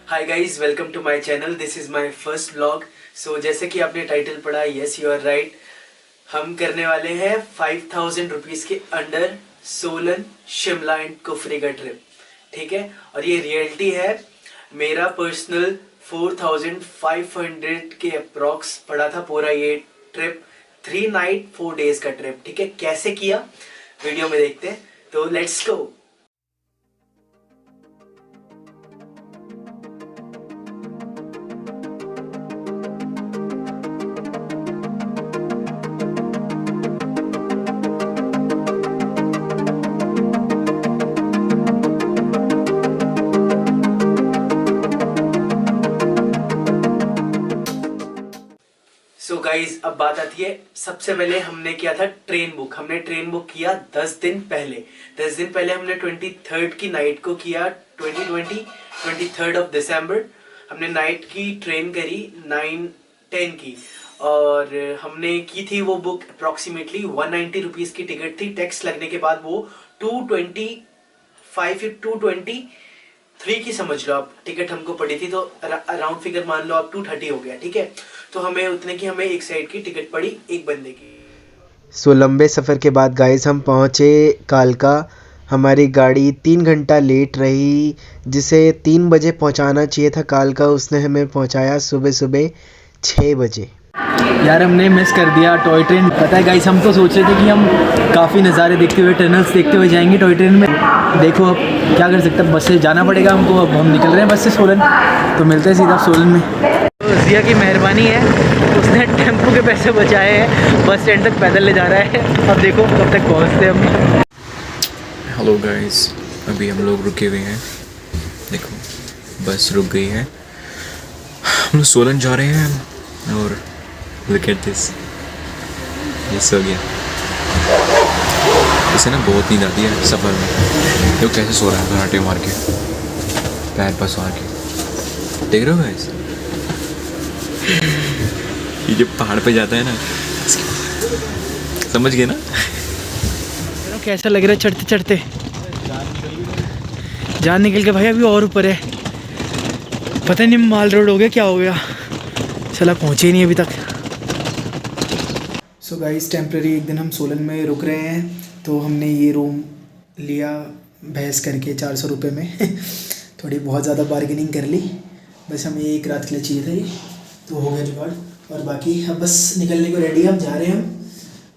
Hi guys, welcome to my channel. This is my first vlog. So जैसे कि आपने title पढ़ा, yes you are right, हम करने वाले हैं 5000 रुपीज़ के अंडर सोलन, शिमला एंड कुफरी का ट्रिप। ठीक है, और ये रियलिटी है। मेरा पर्सनल 4500 के अप्रॉक्स पड़ा था पूरा ये ट्रिप, 3 नाइट 4 डेज का ट्रिप। ठीक है, कैसे किया वीडियो में देखते हैं, तो लेट्स गो। सो गाइज, अब बात आती है, सबसे पहले हमने किया था ट्रेन बुक। हमने ट्रेन बुक किया 10 दिन पहले। 10 दिन पहले हमने 23rd की नाइट को किया, 23rd ऑफ दिसंबर। हमने नाइट की ट्रेन करी 9-10 की, और हमने की थी वो बुक अप्रॉक्सीमेटली 190 रुपीज़ की टिकट थी। टैक्स लगने के बाद वो 225 या 223 की समझ लो आप टिकट हमको पड़ी थी, तो अराउंड फिगर मान लो आप 230 हो गया। ठीक है, तो हमें उतने की हमें एक साइड की टिकट पड़ी एक बंदे की। सो लंबे सफ़र के बाद गाइस हम पहुँचे कालका। हमारी गाड़ी 3 घंटा लेट रही, जिसे 3 बजे पहुँचाना चाहिए था कालका, उसने हमें पहुँचाया सुबह सुबह 6 बजे। यार हमने मिस कर दिया टॉय ट्रेन। पता है गाइस, हम तो सोच रहे थे कि हम काफ़ी नज़ारे देखते हुए, टनल्स देखते हुए जाएंगे टॉय ट्रेन में। देखो अब क्या कर सकते हैं, बस से जाना पड़ेगा हमको। अब हम निकल रहे हैं बस से सोलन, तो मिलते हैं सीधा सोलन में। तो जिया की मेहरबानी है, उसने टेम्पो के पैसे बचाए हैं, बस स्टैंड तक पैदल ले जा रहा है। अब देखो कब तक पहुँचते हैं हम। हेलो गाइस, अभी हम लोग रुके हुए हैं। देखो बस रुक गई है, हम लोग सोलन जा रहे हैं। और लुक एट दिस, ये सो गया। इसे ना बहुत नींद आती है सफ़र में। देखो कैसे सो रहा है, घराटे मार के, पैर पर मार के। देख रहे हो गाइस, ये जब पहाड़ पे जाता है ना, समझ गए ना। कैसा लग रहा है चढ़ते चढ़ते? जान निकल के भाई, अभी और ऊपर है। पता नहीं माल रोड हो गया क्या हो गया, चला पहुँचे ही नहीं अभी तक। सो गाइस, टेम्प्रेरी एक दिन हम सोलन में रुक रहे हैं, तो हमने ये रूम लिया बहस करके 400 रुपये में। थोड़ी बहुत ज़्यादा बार्गेनिंग कर ली, बस हमें एक रात के लिए चाहिए था ये, तो हो गया जुगाड़। और बाकी हम बस निकलने को रेडी, हम जा रहे हैं हम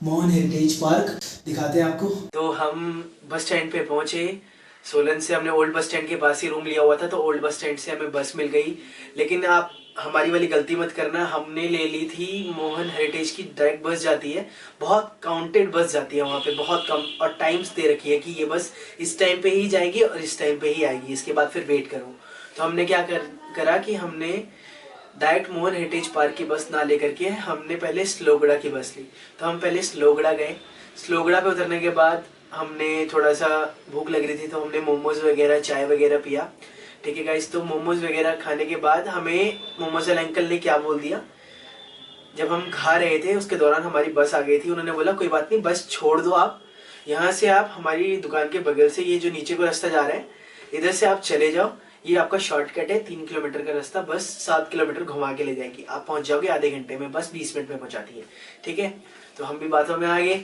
मोहन हेरिटेज पार्क, दिखाते हैं आपको। तो हम बस स्टैंड पे पहुँचे सोलन से। हमने ओल्ड बस स्टैंड के पास ही रूम लिया हुआ था, तो ओल्ड बस स्टैंड से हमें बस मिल गई। लेकिन आप हमारी वाली गलती मत करना, हमने ले ली थी मोहन हेरिटेज की डायरेक्ट बस जाती है, बहुत काउंटेड बस जाती है वहाँ पे, बहुत कम, और टाइम्स दे रखी है कि ये बस इस टाइम पे ही जाएगी और इस टाइम पे ही आएगी, इसके बाद फिर वेट करो। तो हमने क्या करा कि हमने डायरेक्ट मोहन हेरिटेज पार्क की बस ना लेकर के हमने पहले स्लोगड़ा की बस ली। तो हम पहले स्लोगड़ा गए। स्लोगड़ा पे उतरने के बाद हमने थोड़ा सा भूख लग रही थी, तो हमने मोमोज़ वगैरह, चाय वगैरह पिया। ठीक है गाइस, तो मोमोज़ वगैरह खाने के बाद हमें मोमोज़ वाले अंकल ने क्या बोल दिया, जब हम खा रहे थे उसके दौरान हमारी बस आ गई थी। उन्होंने बोला कोई बात नहीं, बस छोड़ दो आप, यहाँ से आप हमारी दुकान के बगल से, ये जो नीचे को रास्ता जा रहा है, इधर से आप चले जाओ, ये आपका शॉर्टकट है, 3 किलोमीटर का रास्ता, बस 7 किलोमीटर घुमा के ले जाएगी, आप पहुँच जाओगे आधे घंटे में, बस 20 मिनट में पहुँचाती है। ठीक है, तो हम भी बातों में आ गए,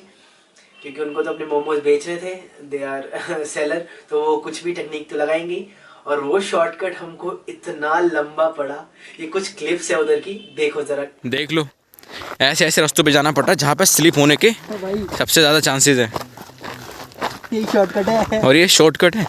क्योंकि उनको तो अपने मोमोज बेचने थे, दे आर सेलर, तो वो कुछ भी टेक्निक तो लगाएंगी। और वो शॉर्टकट हमको इतना लंबा पड़ा, ये कुछ क्लिप्स है उधर की, देखो जरा, देख लो, ऐसे ऐसे रास्तों पे जाना पड़ता है जहाँ पे स्लिप होने के सबसे ज़्यादा चांसेस है। ये शॉर्टकट है, और ये शॉर्टकट है,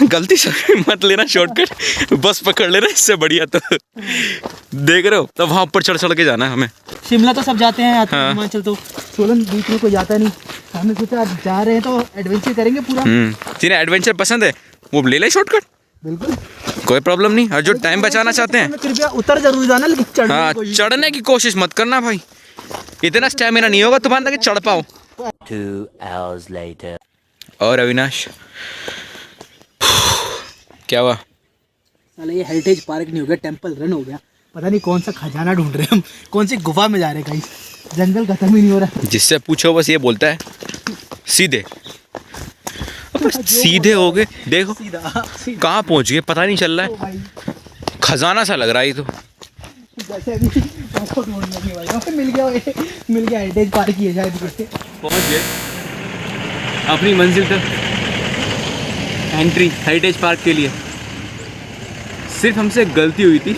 गलती से मत लेना शॉर्टकट, बस पकड़ लेना, इससे बढ़िया। तो देख रहे हो, तो वहाँ ऊपर चढ़ के जाना है हमें। शिमला तो सब जाते हैं, हाँ। हिमाचल तो, सोलन बीच में कोई जाता नहीं। हमने सोचा आज जा रहे हैं तो एडवेंचर करेंगे पूरा। जिन्हें एडवेंचर पसंद है वो ले ले शॉर्टकट, बिल्कुल कोई प्रॉब्लम नहीं। और जो टाइम बचाना चाहते हैं, कृपया उतर जरूर जाना, लेकिन हाँ, चढ़ने की कोशिश मत करना भाई, इतना स्टैमिना नहीं होगा तुम्हारा कि चढ़ पाओ। 2 hours later. और अविनाश क्या हुआ? साला ये हेरिटेज पार्क नहीं हो गया, टेंपल रन हो गया। पता नहीं कौन सा खजाना ढूंढ रहे हैं हम, कौन सी गुफा में जा रहे हैं, कहीं जंगल खत्म ही नहीं हो रहा। जिससे पूछो बस ये बोलता है सीधे अब सीधे हो गए, देखो कहाँ पहुँच गए पता नहीं चल रहा है, खजाना सा लग रहा है ये तो। जैसे अभी आपको ढूंढने की भाई मिल गया हेरिटेज पार्क ही है शायद। पहुँच गए अपनी मंजिल तक, एंट्री हेरिटेज पार्क के लिए। सिर्फ हमसे एक गलती हुई थी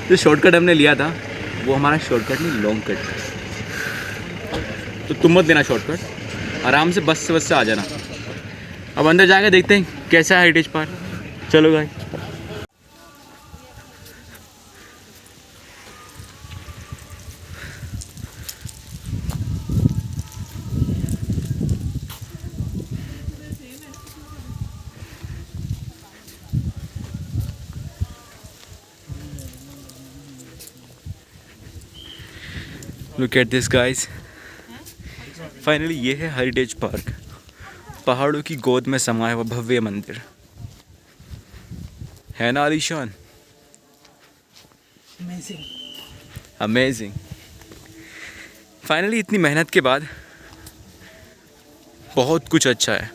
जो शॉर्टकट हमने लिया था वो हमारा शॉर्टकट नहीं लॉन्ग कट था, तो तुम मत देना शॉर्टकट, आराम से बस से आ जाना। अब अंदर जाके देखते हैं कैसा है हेरिटेज पार्क, चलो भाई। Look at this guys, finally ये है हेरिटेज पार्क, पहाड़ों की गोद में समाया हुआ भव्य मंदिर है ना आलीशान, अमेजिंग। फाइनली इतनी मेहनत के बाद बहुत कुछ अच्छा है।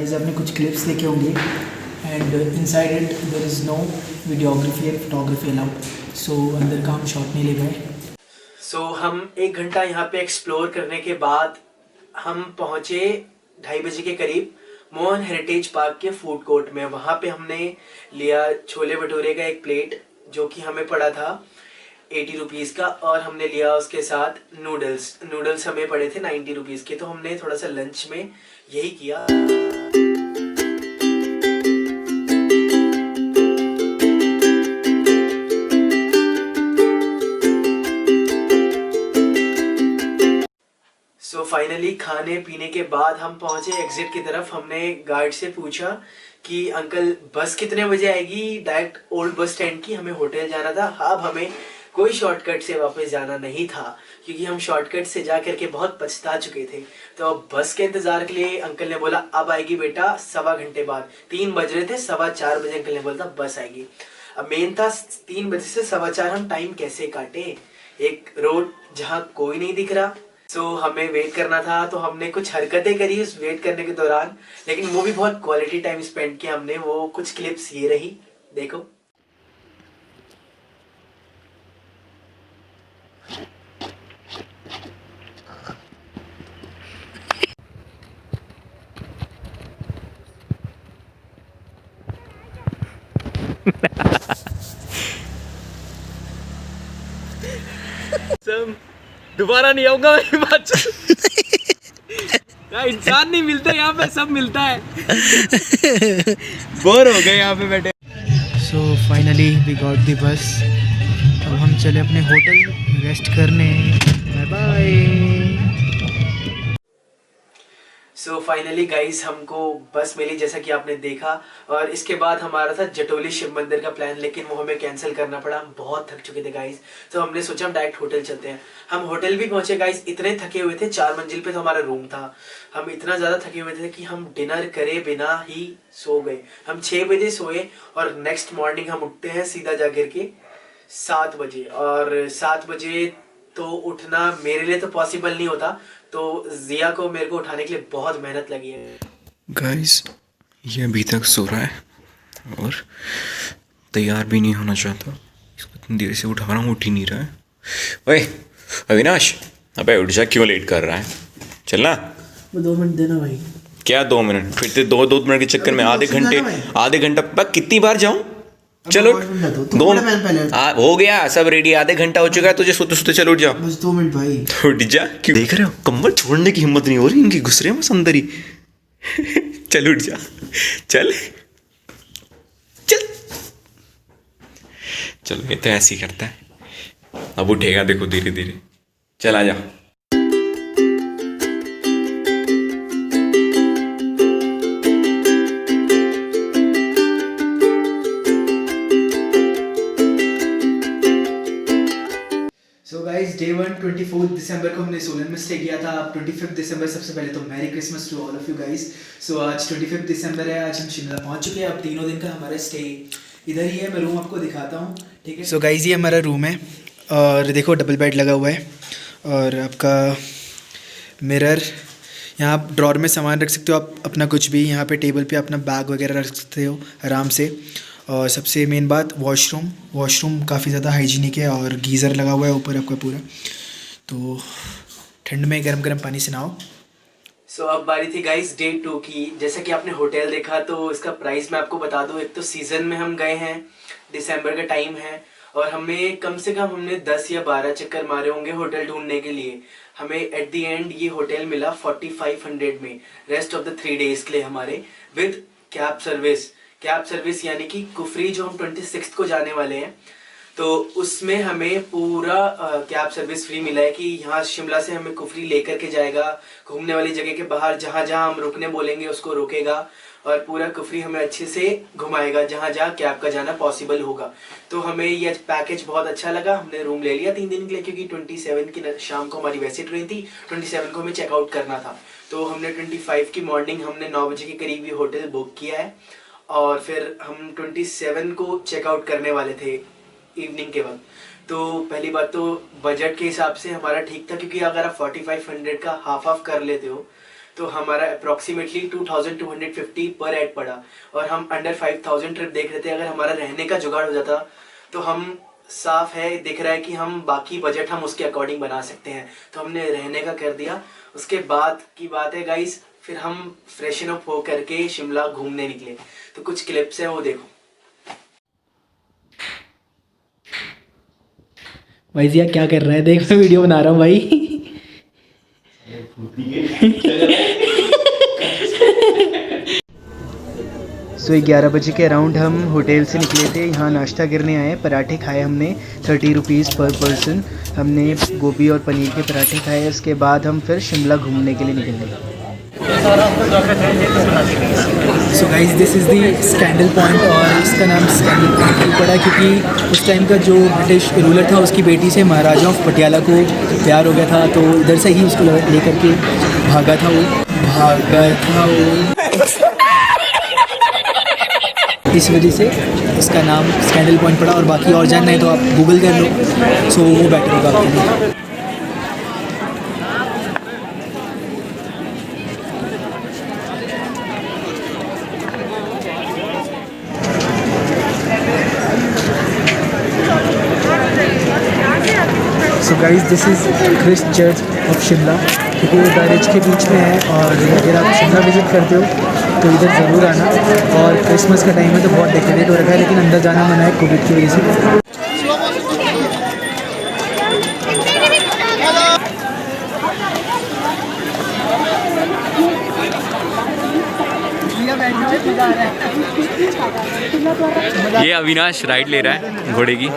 आपने कुछ क्लिप्स देखे होंगे and inside it there is no videography and photography allowed, so अंदर का हम शॉट नहीं ले गए। सो हम 1 घंटा यहाँ पे एक्सप्लोर करने के बाद हम पहुँचे 2:30 बजे के करीब मोहन हेरिटेज पार्क के फूड कोर्ट में। वहाँ पे हमने लिया छोले भटूरे का एक प्लेट जो कि हमें पड़ा था 80 रुपीज़ का, और हमने लिया उसके साथ नूडल्स हमें पड़े थे 90 रुपीज़ के। तो हमने थोड़ा सा लंच में यही किया। सो फाइनली खाने पीने के बाद हम पहुंचे एग्जिट की तरफ। हमने गार्ड से पूछा कि अंकल बस कितने बजे आएगी डायरेक्ट ओल्ड बस स्टैंड की, हमें होटल जाना था। अब हमें कोई शॉर्टकट से वापस जाना नहीं था क्योंकि हम शॉर्टकट से जा करके बहुत पछता चुके थे। तो अब बस के इंतजार के लिए अंकल ने बोला अब आएगी बेटा 1.25 घंटे बाद। 3 बज रहे थे, 4:15 बजे अंकल ने बोला था बस आएगी। अब मेन था 3 बजे से 4:15 हम टाइम कैसे काटे, एक रोड जहाँ कोई नहीं दिख रहा। सो हमें वेट करना था, तो हमने कुछ हरकतें करी उस वेट करने के दौरान, लेकिन वो भी बहुत क्वालिटी टाइम स्पेंड किया हमने। वो कुछ क्लिप्स ये रही, देखो। दोबारा नहीं आऊंगा मेरी बात। यार इंसान नहीं मिलते यहाँ पे, सब मिलता है। बोर हो गए यहाँ पे बैठे। So finally we got the bus. अब हम चले अपने होटल रेस्ट करने। Bye bye. So finally guys हमको बस मिली जैसा कि आपने देखा, और इसके बाद हमारा था जटोली शिव मंदिर का प्लान, लेकिन वो हमें कैंसिल करना पड़ा। हम बहुत थक चुके थे गाइस, तो हमने सोचा हम डायरेक्ट होटल चलते हैं। हम होटल भी पहुंचे गाइस, इतने थके हुए थे। 4 मंजिल पे तो हमारा रूम था। हम इतना ज़्यादा थके हुए थे कि हम डिनर करे बिना ही सो गए। हम 6 बजे सोए और नेक्स्ट मॉर्निंग हम उठते हैं सीधा जा करके 7 बजे। और 7 बजे तो उठना मेरे लिए तो पॉसिबल नहीं होता, तो जिया को मेरे को उठाने के लिए बहुत मेहनत लगी है। गाइस ये अभी तक सो रहा है और तैयार भी नहीं होना चाहता। इसको इतनी देर से उठा रहा हूँ, उठ ही नहीं रहा है। ओए अविनाश, अबे उठ जा, क्यों लेट कर रहा है? चलना। 2 मिनट देना भाई। क्या 2 मिनट? फिर तो 2 मिनट के चक्कर में आधे घंटा। कितनी बार जाऊँ? चलो तू दो कपड़े पहन पहले। हो गया सब रेडी, आधे घंटा हो चुका है तुझे सोते सोते। चलो उठ जा, बस 2 मिनट भाई। उठ जा। क्यों देख रहे हो, कंबल छोड़ने की हिम्मत नहीं हो रही इनकी, घुस रहे हैं बस अंदर ही। चल उठ जा, चल चल। चलो ये तो ऐसे ही करता है, अब उठेगा देखो धीरे धीरे। चल आ जा। सो गाइस डे 1 24 दिसंबर को हमने सोलन में स्टे किया था। अब 25 दिसंबर, सबसे पहले तो merry Christmas to all of you guys. So आज 25 दिसंबर है, आज हम शिमला पहुंच चुके हैं। अब 3 दिन का हमारा स्टे इधर ही है। मैं रूम आपको दिखाता हूँ, ठीक है। सो गाइस ये हमारा रूम है और देखो डबल बेड लगा हुआ है और आपका मिरर, यहाँ आप ड्रॉर में सामान रख सकते हो आप अपना कुछ भी। यहाँ पे टेबल पे अपना बैग वगैरह रख सकते हो आराम से। और सबसे मेन बात वॉशरूम काफ़ी ज़्यादा हाइजीनिक है और गीज़र लगा हुआ है ऊपर आपका पूरा, तो ठंड में गर्म गर्म पानी से नहाओ। सो अब बारी थी गाइस डे 2 की। जैसा कि आपने होटल देखा तो इसका प्राइस मैं आपको बता दूं। एक तो सीज़न में हम गए हैं, दिसंबर का टाइम है और हमें कम से कम हमने 10 या 12 चक्कर मारे होंगे होटल ढूंढने के लिए। हमें एट दी एंड ये होटल मिला 4500 में, रेस्ट ऑफ द 3 डेज के लिए हमारे, विद कैब सर्विस यानी कि कुफरी जो हम 26 को जाने वाले हैं तो उसमें हमें पूरा कैब सर्विस फ्री मिला है कि यहाँ शिमला से हमें कुफरी लेकर के जाएगा घूमने वाली जगह के बाहर, जहाँ जहाँ हम रुकने बोलेंगे उसको रुकेगा और पूरा कुफरी हमें अच्छे से घुमाएगा जहाँ जहाँ कैब का जाना पॉसिबल होगा। तो हमें ये पैकेज बहुत अच्छा लगा। हमने रूम ले लिया 3 दिन के लिए क्योंकि 27 की शाम को हमारी वैसे ट्रेन थी, 27 को हमें चेकआउट करना था। तो हमने 25 की मॉर्निंग हमने 9 बजे के करीब ये होटल बुक किया है और फिर हम 27 को चेकआउट करने वाले थे इवनिंग के वक्त। तो पहली बात तो बजट के हिसाब से हमारा ठीक था क्योंकि अगर आप 4500 का हाफ कर लेते हो तो हमारा अप्रॉक्सीमेटली 2250 पर हेड पड़ा और हम अंडर 5000 ट्रिप देख रहे थे। अगर हमारा रहने का जुगाड़ हो जाता तो हम साफ है दिख रहा है कि हम बाकी बजट हम उसके अकॉर्डिंग बना सकते हैं, तो हमने रहने का कर दिया। उसके बाद की बात है गाइस, फिर हम फ्रेशन अप हो करके शिमला घूमने निकले। तो कुछ क्लिप्स हैं वो देखो। भाई जिया क्या कर रहा है, देख मैं वीडियो बना रहा हूँ भाई। सो 11 बजे के अराउंड हम होटल से निकले थे। यहाँ नाश्ता करने आए, पराठे खाए हमने 30 रुपीज़ पर पर्सन। हमने गोभी और पनीर के पराठे खाए। उसके बाद हम फिर शिमला घूमने के लिए निकले। सो guys this is the scandal point और इसका नाम स्कैंडल पॉइंट क्यों पड़ा क्योंकि उस टाइम का जो ब्रिटिश रूलर था उसकी बेटी से महाराजा ऑफ पटियाला को प्यार हो गया था, तो इधर से ही उसको लेकर के भागा था वो। इस वजह से इसका नाम स्कैंडल पॉइंट पड़ा। और बाकी और जानना है तो आप गूगल कर लो, सो वो बेटर होगा आपके लिए। So guys this is Christ Church of Shimla, क्योंकि वो बैरेज के बीच में है और अगर आप शिमला विज़िट करते हो तो इधर ज़रूर आना। और क्रिसमस का टाइम है तो बहुत डेकोरेट हो रखा है, लेकिन अंदर जाना मना है कोविड की वजह से। ये अविनाश राइड ले रहा है घोड़े की।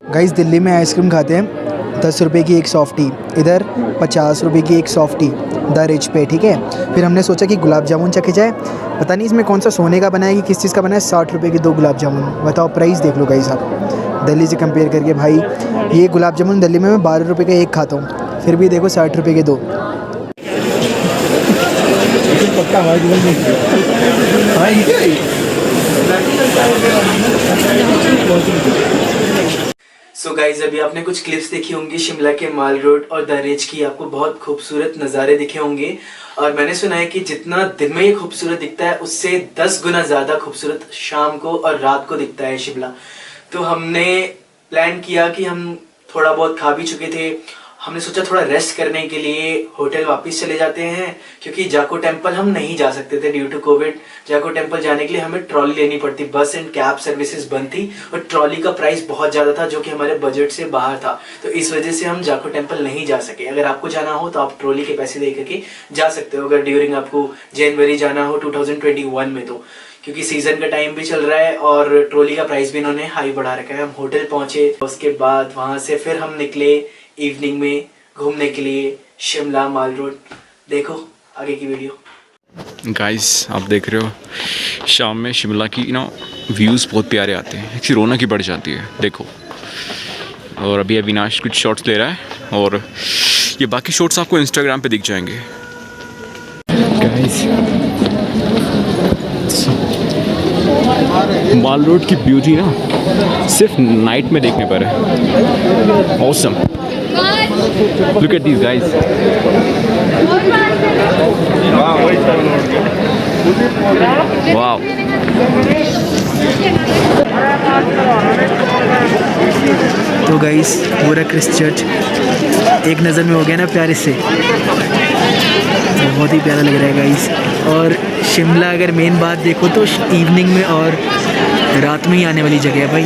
गाइस दिल्ली में आइसक्रीम खाते हैं 10 रुपये की एक सॉफ्टी, इधर 50 रुपये की एक सॉफ्टी द रिच पे, ठीक है। फिर हमने सोचा कि गुलाब जामुन चखे जाए, पता नहीं इसमें कौन सा सोने का बना है कि किस चीज़ का बना है। 60 रुपये की 2 गुलाब जामुन, बताओ प्राइस देख लो गाइस आप दिल्ली से कंपेयर करके। भाई ये गुलाब जामुन दिल्ली में मैं 12 रुपये का एक खाता हूँ, फिर भी देखो 60 रुपये के 2। सो गाइज अभी आपने कुछ क्लिप्स देखी होंगी शिमला के माल रोड और दरेज की, आपको बहुत खूबसूरत नज़ारे दिखे होंगे। और मैंने सुना है कि जितना दिन में ये खूबसूरत दिखता है उससे 10 गुना ज़्यादा खूबसूरत शाम को और रात को दिखता है शिमला। तो हमने प्लान किया कि हम थोड़ा बहुत खा भी चुके थे, हमने सोचा थोड़ा रेस्ट करने के लिए होटल वापस चले जाते हैं, क्योंकि जाको टेम्पल हम नहीं जा सकते थे ड्यू टू कोविड। जाको टेम्पल जाने के लिए हमें ट्रॉली लेनी पड़ती, बस एंड कैब सर्विसेज बंद थी और ट्रॉली का प्राइस बहुत ज़्यादा था जो कि हमारे बजट से बाहर था। तो इस वजह से हम जाको टेम्पल नहीं जा सके। अगर आपको जाना हो तो आप ट्रॉली के पैसे दे करके जा सकते हो, अगर ड्यूरिंग आपको जनवरी जाना हो 2021 में, तो क्योंकि सीजन का टाइम भी चल रहा है और ट्रॉली का प्राइस भी इन्होंने हाई बढ़ा रखा है। हम होटल पहुंचे, उसके बाद वहां से फिर हम निकले इवनिंग में घूमने के लिए शिमला माल रोड। देखो आगे की वीडियो। गाइस आप देख रहे हो शाम में शिमला की ना व्यूज़ बहुत प्यारे आते हैं, इसकी रौनक ही बढ़ जाती है। देखो, और अभी अविनाश कुछ शॉट्स ले रहा है और ये बाकी शॉट्स आपको इंस्टाग्राम पे दिख जाएंगे। गाइस माल रोड की ब्यूटी ना सिर्फ नाइट में देखने पर है। Awesome, look at this guys. Wow, तो गाइस पूरा क्रिस्ट चर्च एक नज़र में हो गया ना प्यारे से, बहुत ही प्यारा लग रहा है गाइस। और शिमला अगर मेन बात देखो तो इवनिंग में और रात में ही आने वाली जगह है भाई,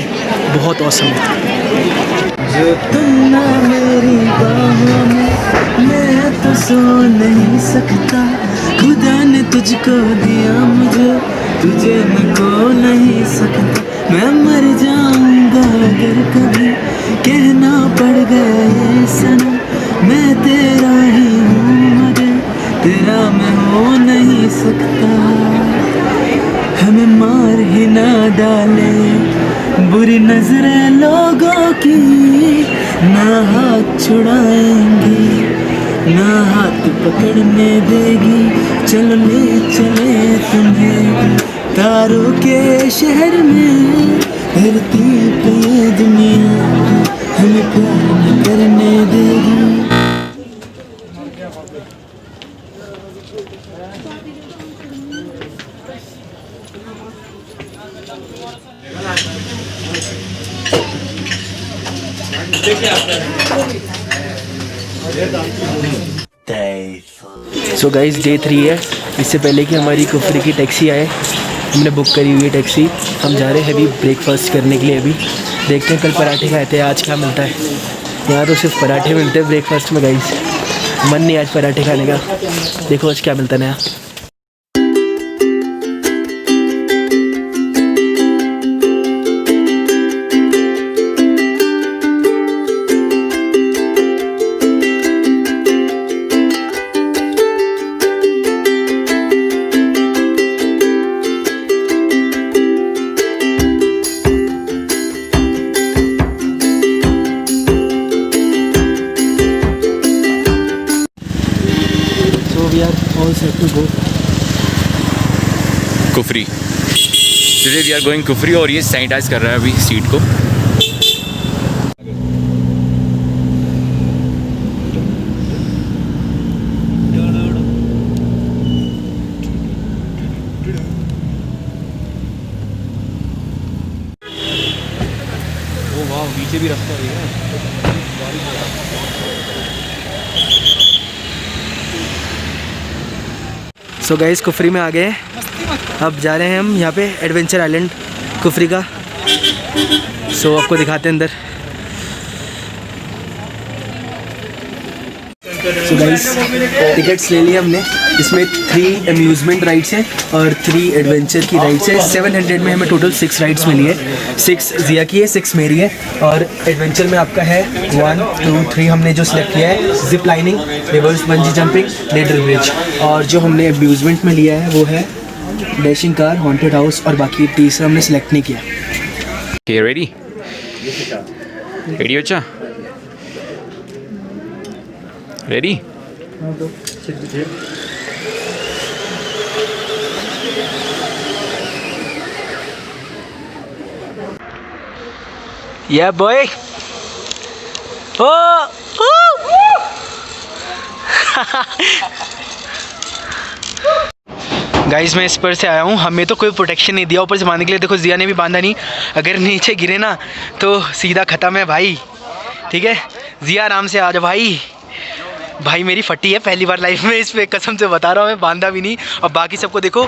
बहुत औसम है। जो तुम ना मेरी बाहों में, मैं तो सो नहीं सकता, खुदा ने तुझको दिया मुझे, तुझे मैं खो नहीं सकता। मैं मर जाऊंगा अगर कभी कहना पड़ गया सनम, मैं तेरा ही हूँ मगर तेरा मैं हो नहीं सकता। हमें मार ही ना डाले बुरी नजरें लोगों की, ना हाथ छुड़ाएंगी ना हाथ पकड़ने देगी, चलो ले चले तुम्हें तारों के शहर में, धरती पे ये दुनिया हमें प्यार न करने देगी। सो गाइस डे 3 है। इससे पहले कि हमारी कुफरी की टैक्सी आए, हमने बुक करी हुई है टैक्सी। हम जा रहे हैं अभी ब्रेकफास्ट करने के लिए। अभी देखते हैं, कल पराठे खाए थे, आज क्या मिलता है। यहाँ तो सिर्फ पराठे मिलते हैं ब्रेकफास्ट में गाइस, मन नहीं आज पराठे खाने का। देखो आज क्या मिलता है नया। We are all set to go. Kufri, today we are going Kufri. और ये सैनिटाइज कर रहा है अभी सीट को। ओ वाह, नीचे भी रास्ता है। सो गाइस कुफरी में आ गए, अब जा रहे हैं हम यहाँ पे एडवेंचर आइलैंड कुफरी का। सो आपको दिखाते हैं अंदर। सो गाइस टिकट्स ले लिए हमने। इसमें 3 अम्यूज़मेंट राइड्स हैं और 3 एडवेंचर की राइड्स हैं। 700 में हमें टोटल 6 राइड्स मिली है। 6 जिया की है, 6 मेरी है। और एडवेंचर में आपका है 1, 2, 3 हमने जो सिलेक्ट किया है, zip lining, reverse bungee jumping, ladder bridge. और जो हमने अम्यूज़मेंट में लिया है वो है डैशिंग कार, हॉन्टेड हाउस, और बाकी तीसरा हमने सिलेक्ट नहीं किया। Okay, ready? Ready बच्चा? Ready? Yeah boy, गाइस मैं इस पर से आया हूँ, हमें तो कोई प्रोटेक्शन नहीं दिया ऊपर से बांधने के लिए। देखो जिया ने भी बांधा नहीं, अगर नीचे गिरे ना तो सीधा ख़त्म है भाई। ठीक है जिया आराम से आ जा भाई। भाई मेरी फटी है पहली बार लाइफ में इस पे, कसम से बता रहा हूँ मैं, बांधा भी नहीं। और बाकी सबको देखो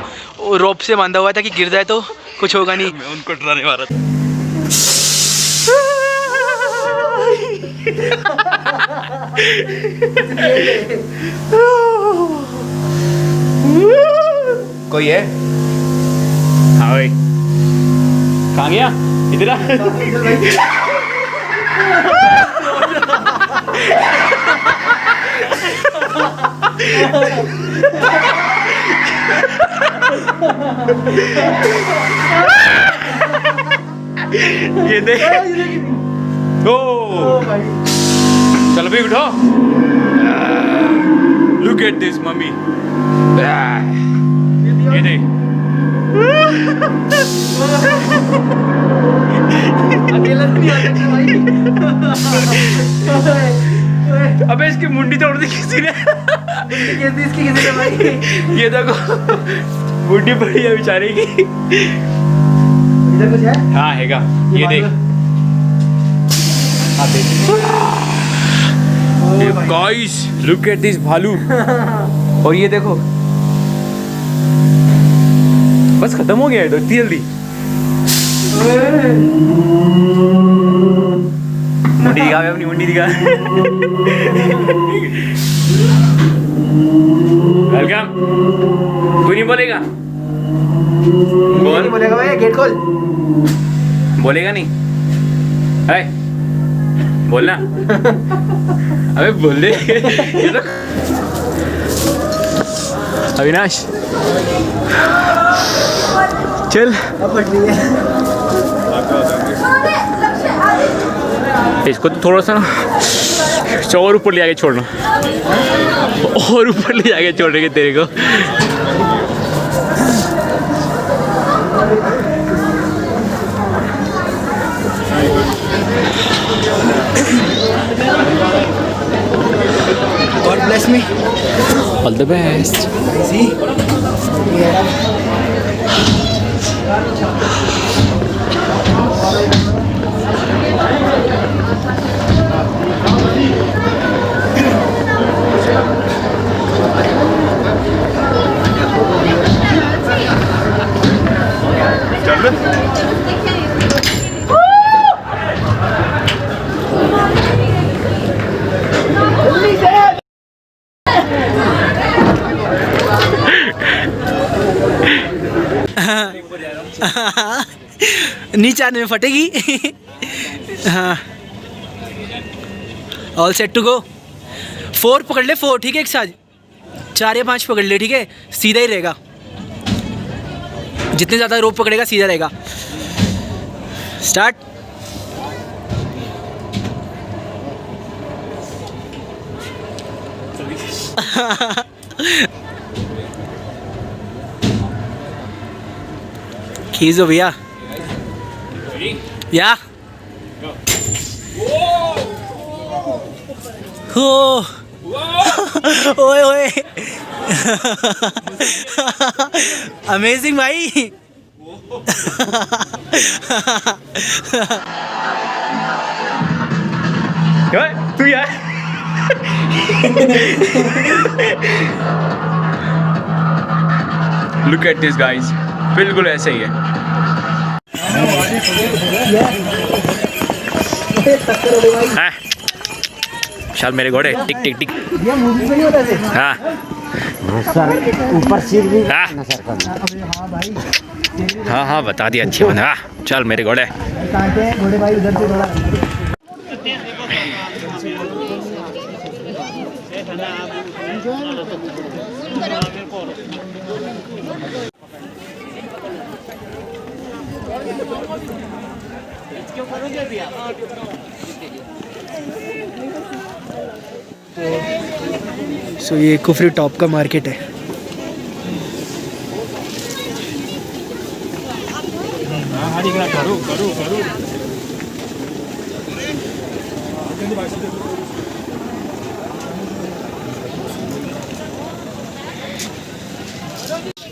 रोप से बांधा हुआ था कि गिर जाए तो कुछ होगा नहीं। मैं उनको डराने वाला था। कोई है? हाँ भाई कहाँ गया? इधर आ। ये देख। ओ चलो भी उठो। Look at this mummy. ये देख। अकेला नहीं आ सकता भाई। अबे इसकी मुंडी तोड़ दी किसी ने। इसकी किसी ने भाई। ये देखो मुंडी पड़ी है बेचारे की। इधर कुछ है? हाँ हैगा, ये देख। गाइस लुक एट दिस भालू। और ये देखो बस खत्म हो गया है तो इतनी जल्दी। मुंडी दिखा, अपनी मुंडी दिखा। वेलकम। तू नहीं बोलेगा? बोल। बोलेगा भाई, गेट खोल। बोलेगा नहीं? है बोलना। अबे बोल दे। ये तो अविनाश चल। इसको तो थोड़ा सा ना और ऊपर ले आके छोड़ना, और ऊपर ले जाके छोड़ेंगे तेरे को। God bless me. All the best. See? नीचे आने में फटेगी। हाँ ऑल सेट टू गो। 4 पकड़ ले, 4 ठीक है, एक साथ 4 या 5 पकड़ ले, ठीक है, सीधा ही रहेगा। जितने ज़्यादा रोप पकड़ेगा सीधा रहेगा। स्टार्ट। खींचो भैया। या हो ओए ओए। अमेजिंग भाई। तू यार लुक एट दिस गाइस, बिल्कुल ऐसे ही है। हाँ चल मेरे घोड़े, टिक टिक टिक। हाँ ऊपर सिर भी हाँ हाँ हाँ बता दिया, अच्छी बात। हाँ चल मेरे घोड़े। घोड़े भाई उधर से थोड़ा। सो ये कुफरी टॉप का मार्केट है।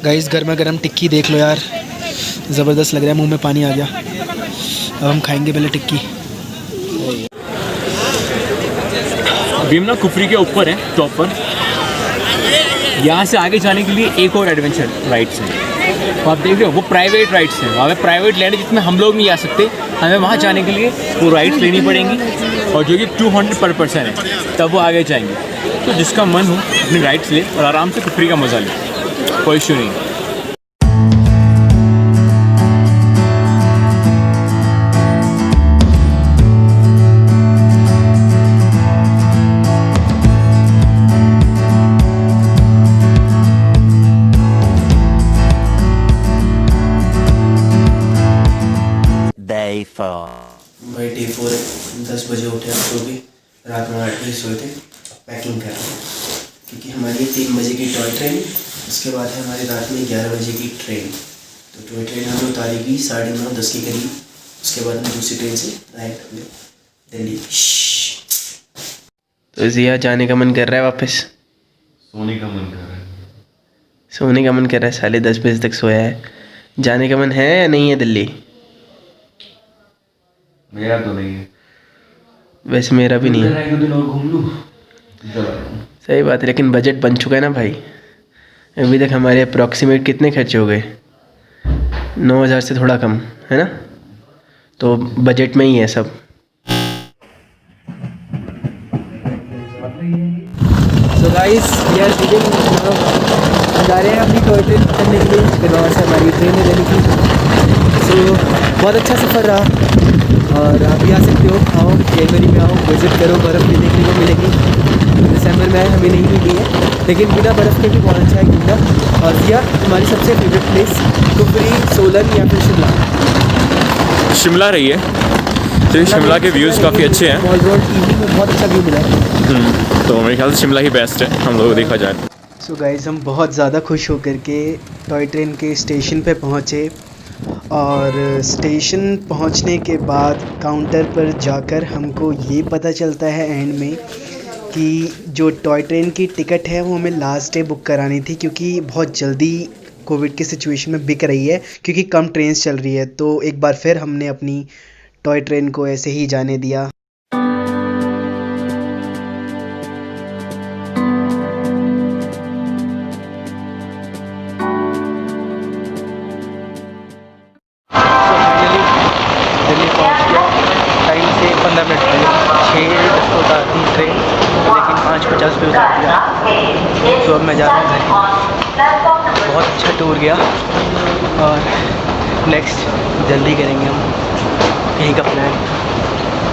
गाइस गर्मा गर्म टिक्की देख लो यार, ज़बरदस्त लग रहा है, मुंह में पानी आ गया। अब हम खाएंगे पहले टिक्की। अभी हम ना कुफरी के ऊपर है, टॉप पर। यहाँ से आगे जाने के लिए एक और एडवेंचर राइड्स है, तो आप देख रहे हो वो प्राइवेट राइड्स हैं। वहाँ पे प्राइवेट लैंड है जिसमें हम लोग नहीं आ सकते, हमें वहाँ जाने के लिए वो राइड्स लेनी पड़ेंगी, और जो कि 200 पर पर्सन है, तब वो आगे जाएंगे। तो जिसका मन हो अपनी राइड्स ले और आराम से कुफरी का मज़ा ले, कोई इशू नहीं। Day 4. भाई डे 4 है, 10 बजे उठे हम लोग भी, रात में 8 बजे सोए थे। पैकिंग कर रहे हैं क्योंकि हमारी 3 बजे की टॉय ट्रेन, उसके बाद है हमारी रात में 11 बजे की ट्रेन। तो टॉय ट्रेन हमें उतारेगी 9:30-10 के करीब, उसके बाद हम दूसरी ट्रेन से डायरेक्ट दिल्ली। तो जिया जाने का मन कर रहा है वापस? सोने का मन कर रहा है। सोने का मन कर रहा है, साढ़े 10 बजे तक सोया है। जाने का मन है या नहीं है दिल्ली? मेरा तो नहीं है, वैसे मेरा भी नहीं है। 1 दिन और घूम लूँ। सही बात है, लेकिन बजट बन चुका है ना भाई। अभी तक हमारे अप्रॉक्सीमेट कितने खर्चे हो गए? 9,000 से थोड़ा कम है ना, तो बजट में ही है सब। सो गाइस वी आर जा रहे हैं अपनी टॉय ट्रेन करने के लिए, फिर वहाँ से हमारी ट्रेन है दिल्ली की। सो बहुत अच्छा सफ़र रहा, और आप भी आ सकते हो, आओ जनवरी में आओ, विज़िट करो, बर्फ़ भी देखने को मिलेगी। दिसंबर में हमें नहीं मिली है, लेकिन बिना बर्फ़ के भी बहुत अच्छा है घूमना। और यह हमारी सबसे फेवरेट प्लेस कुफरी, सोलन या फिर शिमला। शिमला रही है, तो शिमला के व्यूज़ काफ़ी अच्छे हैं। मॉल रोड इवनिंग में बहुत अच्छा व्यू मिला है। तो मेरे ख्याल से शिमला ही बेस्ट है हम लोग को देखा जाए। सो गाइस हम बहुत ज़्यादा खुश होकर के टॉय ट्रेन के स्टेशन पे पहुँचे, और स्टेशन पहुंचने के बाद काउंटर पर जाकर हमको ये पता चलता है एंड में कि जो टॉय ट्रेन की टिकट है वो हमें लास्ट डे बुक करानी थी, क्योंकि बहुत जल्दी कोविड की सिचुएशन में बिक रही है, क्योंकि कम ट्रेन्स चल रही है। तो एक बार फिर हमने अपनी टॉय ट्रेन को ऐसे ही जाने दिया। दिल्ली पहुंच गया, टाइम से 15 मिनट पहले। 6:10 को उतारती ट्रेन, लेकिन 5:50 पे उतार दिया। तो अब मैं जा रहा हूँ घर। बहुत अच्छा टूर गया, और नेक्स्ट जल्दी करेंगे हम यहीं का प्लान।